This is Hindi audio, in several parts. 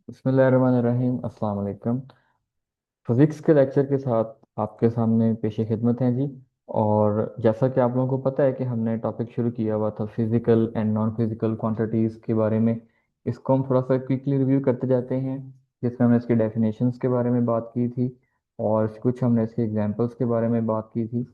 बिस्मिल्लाहिर्रहमानिर्रहीम। अस्सलाम वालेकुम। फिज़िक्स के लेक्चर के साथ आपके सामने पेश खिदमत हैं जी। और जैसा कि आप लोगों को पता है कि हमने टॉपिक शुरू किया हुआ था physical and non physical quantities के बारे में। इसको हम थोड़ा सा क्विकली रिव्यू करते जाते हैं, जिसमें हमने इसके डेफिनेशंस के बारे में बात की थी और कुछ हमने इसके एग्जांपल्स के बारे में बात की थी।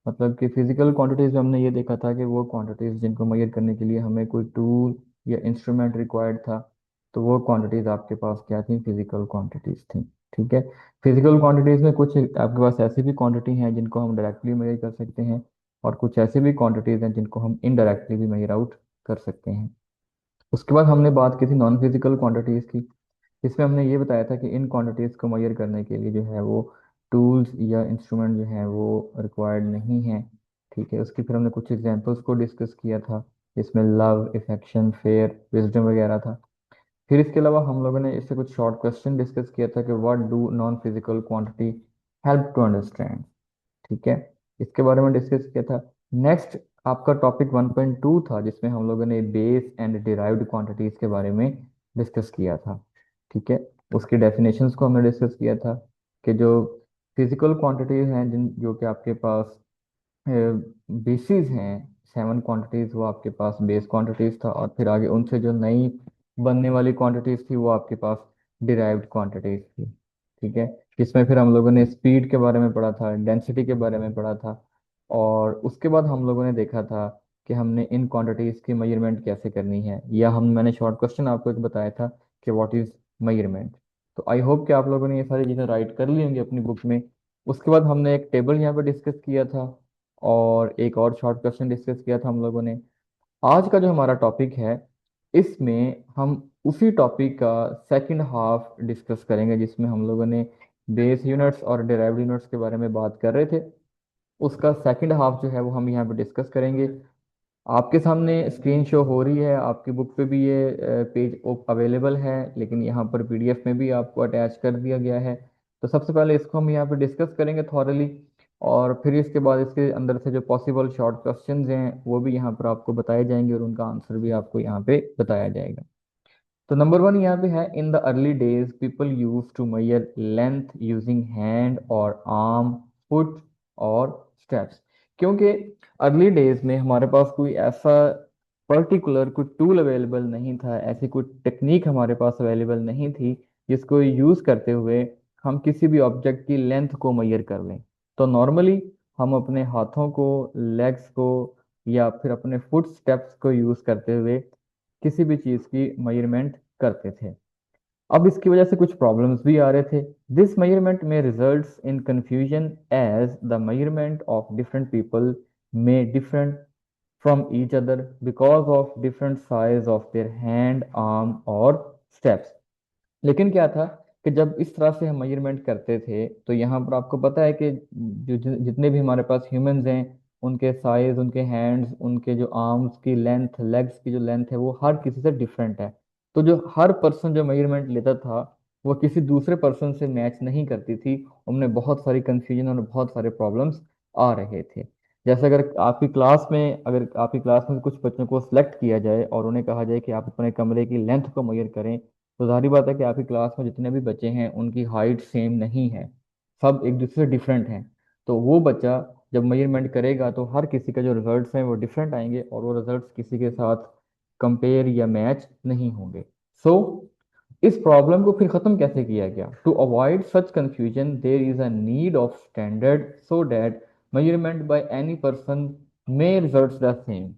मतलब कि फिजिकल क्वांटिटीज में हमने ये देखा था कि वो क्वांटिटीज जिनको मेजर करने के लिए हमें कोई टूल या इंस्ट्रूमेंट रिक्वायर्ड था, तो वो क्वांटिटीज आपके पास क्या थी? फिजिकल क्वांटिटीज थी। ठीक है। फिजिकल क्वांटिटीज में कुछ आपके पास ऐसी भी क्वांटिटी हैं जिनको हम डायरेक्टली मेजर कर सकते हैं, और कुछ ऐसी भी क्वांटिटीज हैं जिनको हम इनडायरेक्टली भी मेजर आउट कर सकते हैं। उसके बाद हमने बात की थी नॉन फिजिकल क्वांटिटीज की। इसमें हमने ये बताया था कि इन क्वांटिटीज़ को मेजर करने के लिए जो है वो टूल्स या इंस्ट्रूमेंट जो है वो रिक्वायर्ड नहीं है। ठीक है। उसकी फिर हमने कुछ एग्जांपल्स को डिस्कस किया था, जिसमें लव, इफेक्शन, फेयर, विजडम वगैरह था। फिर इसके अलावा हम लोगों ने इससे कुछ शॉर्ट क्वेश्चन डिस्कस किया था कि what do non physical quantity help to understand. ठीक है। इसके बारे में डिस्कस किया था। नेक्स्ट आपका टॉपिक 1.2 था, जिसमें हम लोगों ने बेस एंड डिराइव्ड क्वांटिटीज के बारे में डिस्कस किया था। ठीक है। उसकी डेफिनेशंस को हमने डिस्कस किया था कि जो फिजिकल क्वांटिटीज हैं जिन जो कि आपके पास बेसिस हैं, 7 क्वांटिटीज, वो आपके पास बेस क्वांटिटीज था, और फिर आगे उनसे जो नई बनने वाली क्वांटिटीज थी वो आपके पास डिराइव्ड क्वांटिटीज थी। ठीक है। जिसमें फिर हम लोगों ने स्पीड के बारे में पढ़ा था, डेंसिटी के बारे में पढ़ा था, और उसके बाद हम लोगों ने देखा था कि हमने इन क्वांटिटीज की मेजरमेंट कैसे करनी है, या मैंने शॉर्ट क्वेश्चन आपको एक बताया था कि व्हाट इज मेजरमेंट। तो आई होप कि आप लोगों ने ये सारी चीज़ें राइट कर ली होंगी अपनी बुक में। उसके बाद हमने एक टेबल यहाँ पे डिस्कस किया था, और एक और शॉर्ट क्वेश्चन डिस्कस किया था हम लोगों ने। आज का जो हमारा टॉपिक है, इसमें हम उसी टॉपिक का सेकंड हाफ डिस्कस करेंगे, जिसमें हम लोगों ने बेस यूनिट्स और डिराइव्ड यूनिट्स के बारे में बात कर रहे थे। उसका सेकंड हाफ जो है वो हम यहाँ पे डिस्कस करेंगे। आपके सामने स्क्रीन शो हो रही है, आपकी बुक पे भी ये पेज अवेलेबल है, लेकिन यहाँ पर पीडीएफ में भी आपको अटैच कर दिया गया है। तो सबसे पहले इसको हम यहाँ पे डिस्कस करेंगे थॉरली, और फिर इसके बाद इसके अंदर से जो पॉसिबल शॉर्ट क्वेश्चंस हैं वो भी यहाँ पर आपको बताए जाएंगे, और उनका आंसर भी आपको यहाँ पे बताया जाएगा। तो नंबर वन यहाँ पे है, in the early days people use to measure length using hand और आर्म, फुट और स्टेप्स। क्योंकि अर्ली डेज में हमारे पास कोई ऐसा पर्टिकुलर कोई टूल अवेलेबल नहीं था, ऐसी कोई टेक्निक हमारे पास अवेलेबल नहीं थी जिसको यूज करते हुए हम किसी भी ऑब्जेक्ट की लेंथ को मेजर कर लें। तो नॉर्मली हम अपने हाथों को, लेग्स को, या फिर अपने फुट स्टेप्स को यूज करते हुए किसी भी चीज की मेजरमेंट करते थे। अब इसकी वजह से कुछ प्रॉब्लम्स भी आ रहे थे। दिस मेजरमेंट में results in confusion as the measurement of different people में different from each other because of different size of their hand, arm और स्टेप्स। लेकिन क्या था कि जब इस तरह से हम मेजरमेंट करते थे, तो यहाँ पर आपको पता है कि जितने भी हमारे पास ह्यूमंस हैं, उनके साइज, उनके हैंड्स, उनके जो आर्म्स की लेंथ, लेग्स की जो लेंथ है, वो हर किसी से डिफरेंट है। तो जो हर पर्सन जो मेजरमेंट लेता था, वो किसी दूसरे पर्सन से मैच नहीं करती थी। उनमें बहुत सारी कंफ्यूजन और बहुत सारे प्रॉब्लम्स आ रहे थे। जैसे अगर आपकी क्लास में कुछ बच्चों को सिलेक्ट किया जाए और उन्हें कहा जाए कि आप अपने कमरे की लेंथ को मेजर करें, तो जाहिर बात है कि आपकी क्लास में जितने भी बच्चे हैं उनकी हाइट सेम नहीं है, सब एक दूसरे से डिफरेंट हैं। तो वो बच्चा जब मेजरमेंट करेगा तो हर किसी का जो रिजल्ट्स हैं वो डिफरेंट आएंगे, और वो रिजल्ट्स किसी के साथ कंपेयर या मैच नहीं होंगे। सो इस प्रॉब्लम को फिर खत्म कैसे किया गया? To avoid such confusion there is a need of standard so that measurement by any person may results the same.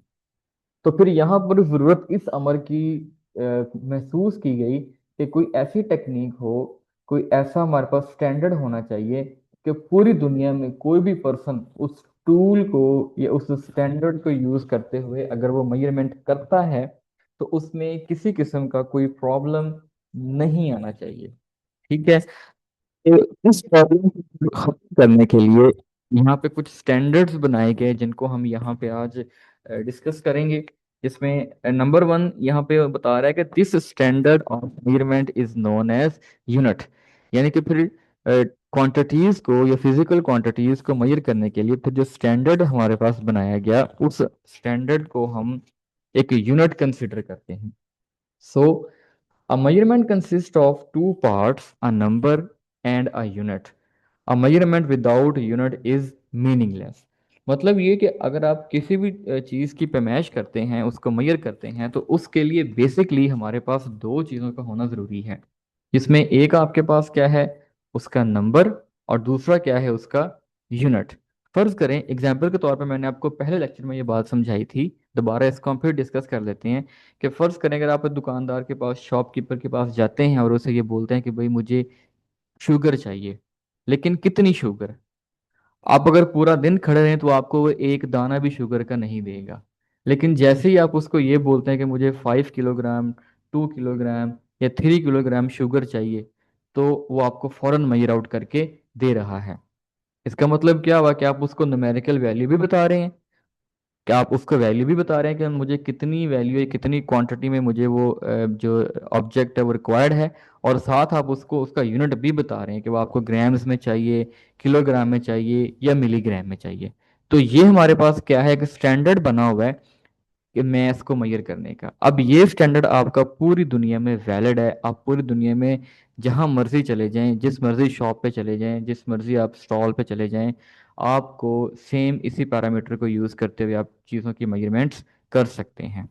तो फिर यहाँ पर जरूरत इस अमर की महसूस की गई कि कोई ऐसी टेक्निक हो, कोई ऐसा हमारे पास स्टैंडर्ड होना चाहिए कि पूरी दुनिया में कोई भी पर्सन उस टूल को या उस स्टैंडर्ड को यूज करते हुए अगर वो मेजरमेंट करता है, तो उसमें किसी किस्म का कोई प्रॉब्लम नहीं आना चाहिए। ठीक है। तो इस प्रॉब्लम को खत्म करने के लिए यहाँ पे कुछ स्टैंडर्ड्स बनाए गए, जिनको हम यहाँ पे आज डिस्कस करेंगे। जिसमें नंबर वन यहाँ पे बता रहा है कि this standard of measurement is known as unit. यानी कि फिर क्वांटिटीज को या फिजिकल क्वांटिटीज को मेजर करने के लिए फिर जो स्टैंडर्ड हमारे पास बनाया गया, उस स्टैंडर्ड को हम एक यूनिट कंसिडर करते हैं। सो A measurement consists of two parts, a number and a unit. A measurement without unit is meaningless. मतलब ये कि अगर आप किसी भी चीज़ की पैमाइश करते हैं, उसको मेजर करते हैं, तो उसके लिए बेसिकली हमारे पास दो चीज़ों का होना ज़रूरी है, जिसमें एक आपके पास क्या है, उसका नंबर, और दूसरा क्या है, उसका यूनिट। फर्ज करें एग्जाम्पल के तौर पे, मैंने आपको पहले लेक्चर में ये बात समझाई थी, दोबारा इसको हम फिर डिस्कस कर लेते हैं कि फर्ज करें अगर आप दुकानदार के पास, शॉपकीपर के पास जाते हैं और उसे ये बोलते हैं कि भाई मुझे शुगर चाहिए, लेकिन कितनी शुगर। आप अगर पूरा दिन खड़े रहें तो आपको वो एक दाना भी शुगर का नहीं देगा। लेकिन जैसे ही आप उसको ये बोलते हैं कि मुझे 5 किलोग्राम, 2 किलोग्राम या 3 किलोग्राम शुगर चाहिए, तो वो आपको फौरन मेजर आउट करके दे रहा है। इसका मतलब क्या हुआ कि आप उसको न्यूमेरिकल वैल्यू भी बता रहे हैं, क्या आप उसको वैल्यू भी बता रहे हैं कि मुझे कितनी वैल्यू है, कितनी क्वांटिटी में मुझे वो जो ऑब्जेक्ट है वो रिक्वायर्ड है, और साथ आप उसको उसका यूनिट भी बता रहे हैं कि वो आपको ग्राम्स में चाहिए, किलोग्राम में चाहिए या मिलीग्राम में चाहिए। तो ये हमारे पास क्या है, कि स्टैंडर्ड बना हुआ है कि मैथ्स को मेजर करने का। अब ये स्टैंडर्ड आपका पूरी दुनिया में वैलिड है। आप पूरी दुनिया में जहां मर्जी चले जाएं, जिस मर्जी शॉप पे चले जाएं, जिस मर्जी आप स्टॉल पे चले जाएं, आपको सेम इसी पैरामीटर को यूज करते हुए आप चीज़ों की मेजरमेंट्स कर सकते हैं।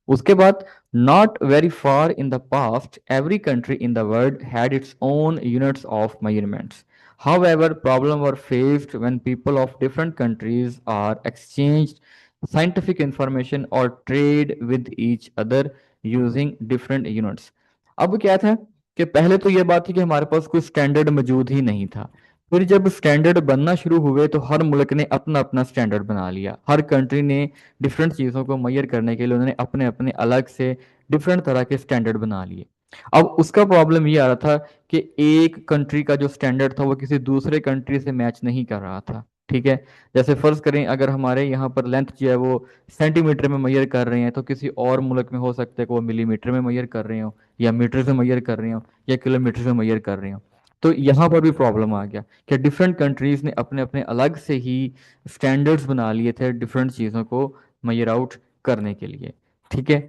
उसके बाद, not very far in the past every country in the world had its own units of measurements. However, problems were faced when people of different countries are exchanged scientific information or trade with each other using different units. अब क्या था कि पहले तो ये बात थी कि हमारे पास कोई स्टैंडर्ड मौजूद ही नहीं था। फिर जब स्टैंडर्ड बनना शुरू हुए तो हर मुल्क ने अपना अपना स्टैंडर्ड बना लिया। हर कंट्री ने डिफरेंट चीज़ों को मेजर करने के लिए उन्होंने अपने अपने अलग से डिफरेंट तरह के स्टैंडर्ड बना लिए। अब उसका प्रॉब्लम ये आ रहा था कि एक कंट्री का जो स्टैंडर्ड था वो किसी दूसरे कंट्री से मैच नहीं कर रहा था। ठीक है, जैसे फर्ज करें अगर हमारे यहाँ पर लेंथ जो है वो सेंटीमीटर में मेजर कर रहे हैं, तो किसी और मुल्क में हो सकता है कि वो मिलीमीटर में मेजर कर रहे हो, या मीटर से मेजर कर रहे हो, या किलोमीटर से मेजर कर रहे हो। तो यहाँ पर भी प्रॉब्लम आ गया कि डिफरेंट कंट्रीज ने अपने अपने अलग से ही स्टैंडर्ड्स बना लिए थे डिफरेंट चीज़ों को मेजर आउट करने के लिए। ठीक है,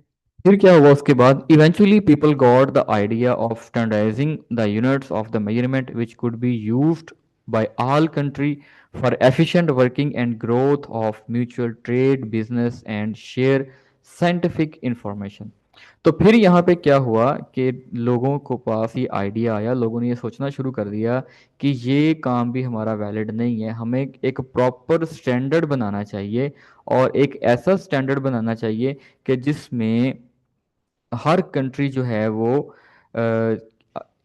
फिर क्या हुआ उसके बाद, eventually people got the idea of standardising the units of the measurement which could be used by all country for efficient working and growth of mutual trade, business and share scientific information. तो फिर यहाँ पे क्या हुआ कि लोगों को पास ये आइडिया आया, लोगों ने ये सोचना शुरू कर दिया कि ये काम भी हमारा वैलिड नहीं है, हमें एक प्रॉपर स्टैंडर्ड बनाना चाहिए, और एक ऐसा स्टैंडर्ड बनाना चाहिए कि जिसमें हर कंट्री जो है वो अ,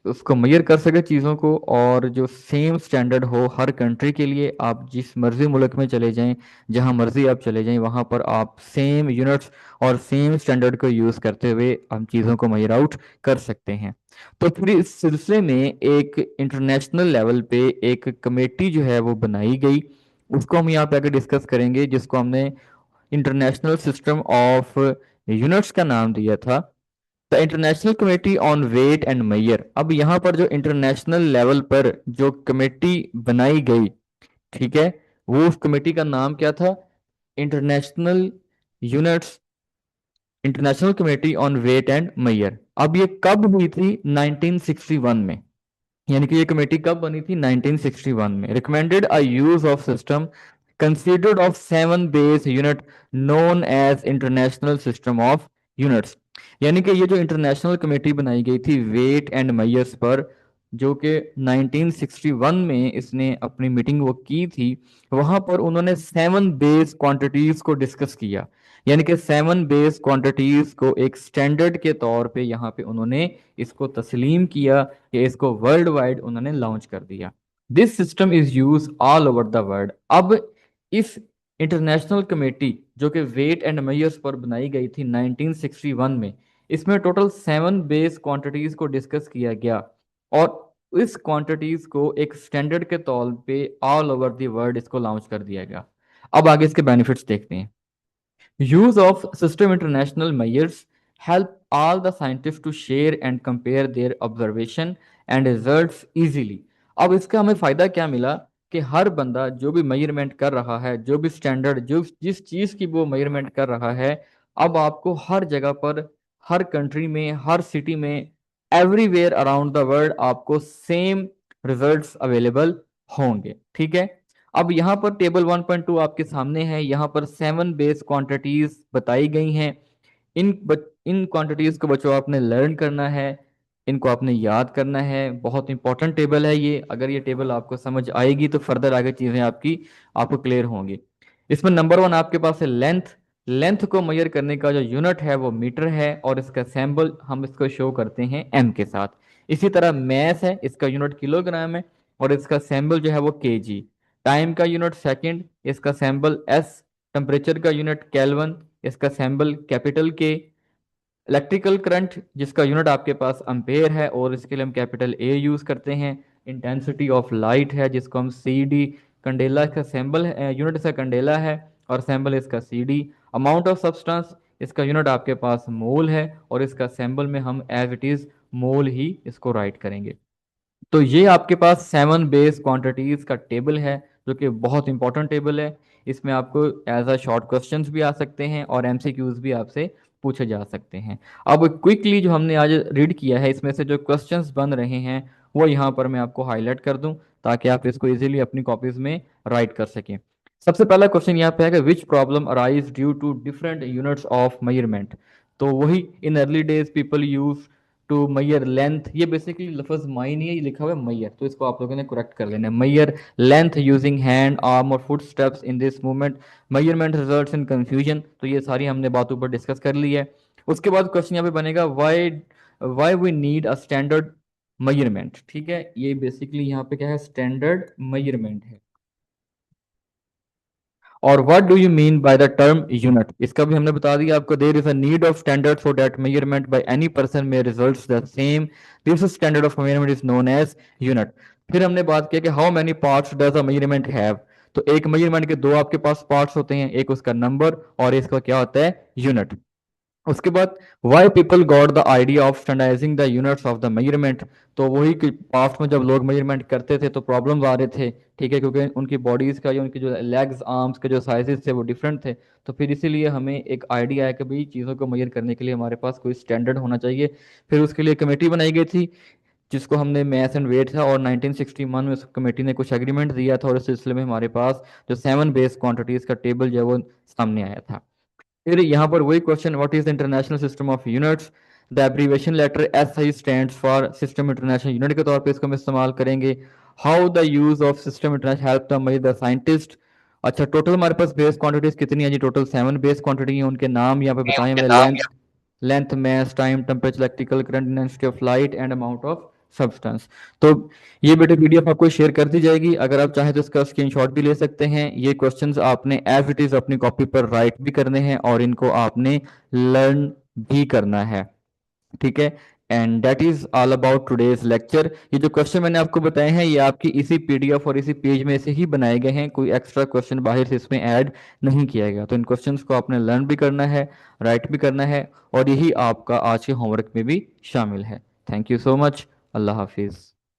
उसको मेजर कर सके चीज़ों को, और जो सेम स्टैंडर्ड हो हर कंट्री के लिए। आप जिस मर्जी मुल्क में चले जाएं, जहां मर्जी आप चले जाएं, वहां पर आप सेम यूनिट्स और सेम स्टैंडर्ड को यूज़ करते हुए हम चीज़ों को मेजर आउट कर सकते हैं। तो फिर इस सिलसिले में एक इंटरनेशनल लेवल पे एक कमेटी जो है वो बनाई गई, उसको हम यहाँ पे आगे डिस्कस करेंगे, जिसको हमने इंटरनेशनल सिस्टम ऑफ यूनिट्स का नाम दिया था, the international committee on weight and mayor. अब यहाँ पर जो इंटरनेशनल लेवल पर जो कमेटी बनाई गई, ठीक है, वो उस कमेटी का नाम क्या था, international units, international committee on weight and mayor. अब ये कब हुई थी, 1961 में। यानी कि ये कमेटी कब बनी थी, 1961 में। Recommended a use of system considered of 7 base unit known as international system of units. यानी कि ये जो इंटरनेशनल कमेटी बनाई गई थी वेट एंड मेयर्स पर, जो कि 1961 में इसने अपनी मीटिंग वो की थी, वहां पर उन्होंने 7 बेस क्वांटिटीज को डिस्कस किया। यानी कि 7 बेस क्वांटिटीज को एक स्टैंडर्ड के तौर पे यहाँ पे उन्होंने इसको तस्लीम किया, कि इसको वर्ल्ड वाइड उन्होंने लॉन्च कर दिया। This system is use all over the world. अब इस इंटरनेशनल कमेटी जो कि वेट एंड मेयर्स पर बनाई गई थी 1961 में, इसमें टोटल 7 बेस क्वांटिटीज को डिस्कस किया गया, और इस क्वांटिटीज को एक स्टैंडर्ड के तौर पे ऑल ओवर द वर्ल्ड इसको लॉन्च कर दिया गया। अब आगे इसके बेनिफिट्स देखते हैं। Use of system international measures help all the scientists to share and compare their observation and results easily. अब इसका हमें फायदा क्या मिला, कि हर बंदा जो भी मेजरमेंट कर रहा है, जो भी स्टैंडर्ड, जो जिस चीज की वो मेजरमेंट कर रहा है, अब आपको हर जगह पर हर कंट्री में, हर सिटी में, एवरीवेयर अराउंड द वर्ल्ड आपको सेम रिजल्ट्स अवेलेबल होंगे। ठीक है। अब यहाँ पर टेबल 1.2 आपके सामने है। यहाँ पर 7 बेस क्वांटिटीज बताई गई हैं। इन क्वांटिटीज को बच्चों आपने लर्न करना है, इनको आपने याद करना है। बहुत इंपॉर्टेंट टेबल है ये। अगर ये टेबल आपको समझ आएगी तो फर्दर आगे चीजें आपको क्लियर होंगी। इसमें नंबर 1 आपके पास है लेंथ। लेंथ को मेजर करने का जो यूनिट है वो मीटर है, और इसका सैंबल हम इसको शो करते हैं एम के साथ। इसी तरह मैस है, इसका यूनिट किलोग्राम है, और इसका सैंबल जो है वो केजी। टाइम का यूनिट सेकंड, इसका सैंबल एस। टेम्परेचर का यूनिट केल्विन, इसका सैंबल कैपिटल के। इलेक्ट्रिकल करंट जिसका यूनिट आपके पास एम्पेयर है, और इसके लिए हम कैपिटल ए यूज करते हैं। इंटेंसिटी ऑफ लाइट है जिसको हम सी डी। कंडेला का सैंबल यूनिट इसका कंडेला है, और सैंबल इसका C D. Amount of substance, इसका यूनिट आपके पास मोल है, और इसका सैंबल में हम एज इट इज मोल ही इसको राइट करेंगे। तो ये आपके पास 7 बेस क्वांटिटीज का टेबल है, जो कि बहुत इंपॉर्टेंट टेबल है। इसमें आपको एज अ शॉर्ट क्वेश्चंस भी आ सकते हैं, और एमसीक्यूज भी आपसे पूछे जा सकते हैं। अब क्विकली जो हमने आज रीड किया है, इसमें से जो क्वेश्चंस बन रहे हैं वो यहाँ पर मैं आपको हाईलाइट कर दूं, ताकि आप इसको इजीली अपनी कॉपीज में राइट कर सकें। सबसे पहला क्वेश्चन यहाँ पे है कि which problem arise due to different units of measurement. तो वही, in early days people use to measure length. ये बेसिकली लफ्ज माई नहीं है, ये लिखा हुआ है मैयर, तो इसको आप लोगों ने करेक्ट कर लेना है। Maihar length using hand, arm और foot steps in this movement, measurement results in confusion. तो ये सारी हमने बातों पर डिस्कस कर ली है। उसके बाद क्वेश्चन यहाँ पे बनेगा why why we need a standard measurement. ठीक है, ये बेसिकली यहाँ पे क्या है, स्टैंडर्ड मेजरमेंट है। और what do you mean by the term unit, इसका भी हमने बता दिया आपको। There is a need of standard for that measurement by any person may results the same, this standard of measurement is known as unit. फिर हमने बात किया कि how many parts does a measurement have. तो एक मेजरमेंट के दो आपके पास पार्ट्स होते हैं, एक उसका नंबर और इसका क्या होता है, यूनिट। उसके बाद why people got the idea of standardising the units of the measurement. तो वही कि पास्ट में जब लोग मेजरमेंट करते थे तो प्रॉब्लम्स आ रहे थे। ठीक है, क्योंकि उनकी बॉडीज का या उनकी जो लेग्स आर्म्स के जो साइजेस थे वो डिफरेंट थे। तो फिर इसीलिए हमें एक आइडिया है कि भाई चीज़ों को मेजर करने के लिए हमारे पास कोई स्टैंडर्ड होना चाहिए। फिर उसके लिए कमेटी बनाई गई थी, जिसको हमने मैथ एंड वेट था, और 1961 में उस कमेटी ने कुछ एग्रीमेंट दिया था, और इस सिलसिले में हमारे पास जो 7 बेस क्वांटिटीज का टेबल जो है वो सामने आया था। फिर यहाँ पर वही question, what is the international system of units. The abbreviation letter S I stand for system international unit के तौर पे इसको हम इस्तेमाल करेंगे। How the use of system international help the may the scientist. अच्छा, टोटल हमारे पास बेस क्वांटिटीज कितनी है जी, टोटल 7 बेस क्वांटिटी है। उनके नाम यहाँ पे बताए उनके हुए, नाम length, length mass time temperature electrical current intensity of light and amount of substance. तो ये बेटे पीडीएफ आपको शेयर कर दी जाएगी, अगर आप चाहें तो इसका स्क्रीनशॉट भी ले सकते हैं। ये क्वेश्चंस आपने एज इट इज अपनी कॉपी पर राइट भी करने हैं, और इनको आपने लर्न भी करना है। ठीक है, and that is all about today's lecture. ये जो क्वेश्चन मैंने आपको बताए हैं ये आपकी इसी पीडीएफ और इसी पेज में से ही बनाए गए हैं, कोई एक्स्ट्रा क्वेश्चन बाहर से इसमें ऐड नहीं किया गया। तो इन क्वेश्चंस को आपने लर्न भी करना है, राइट भी करना है, और यही आपका आज के होमवर्क में भी शामिल है। Thank you so much. अल्लाह हाफिज़।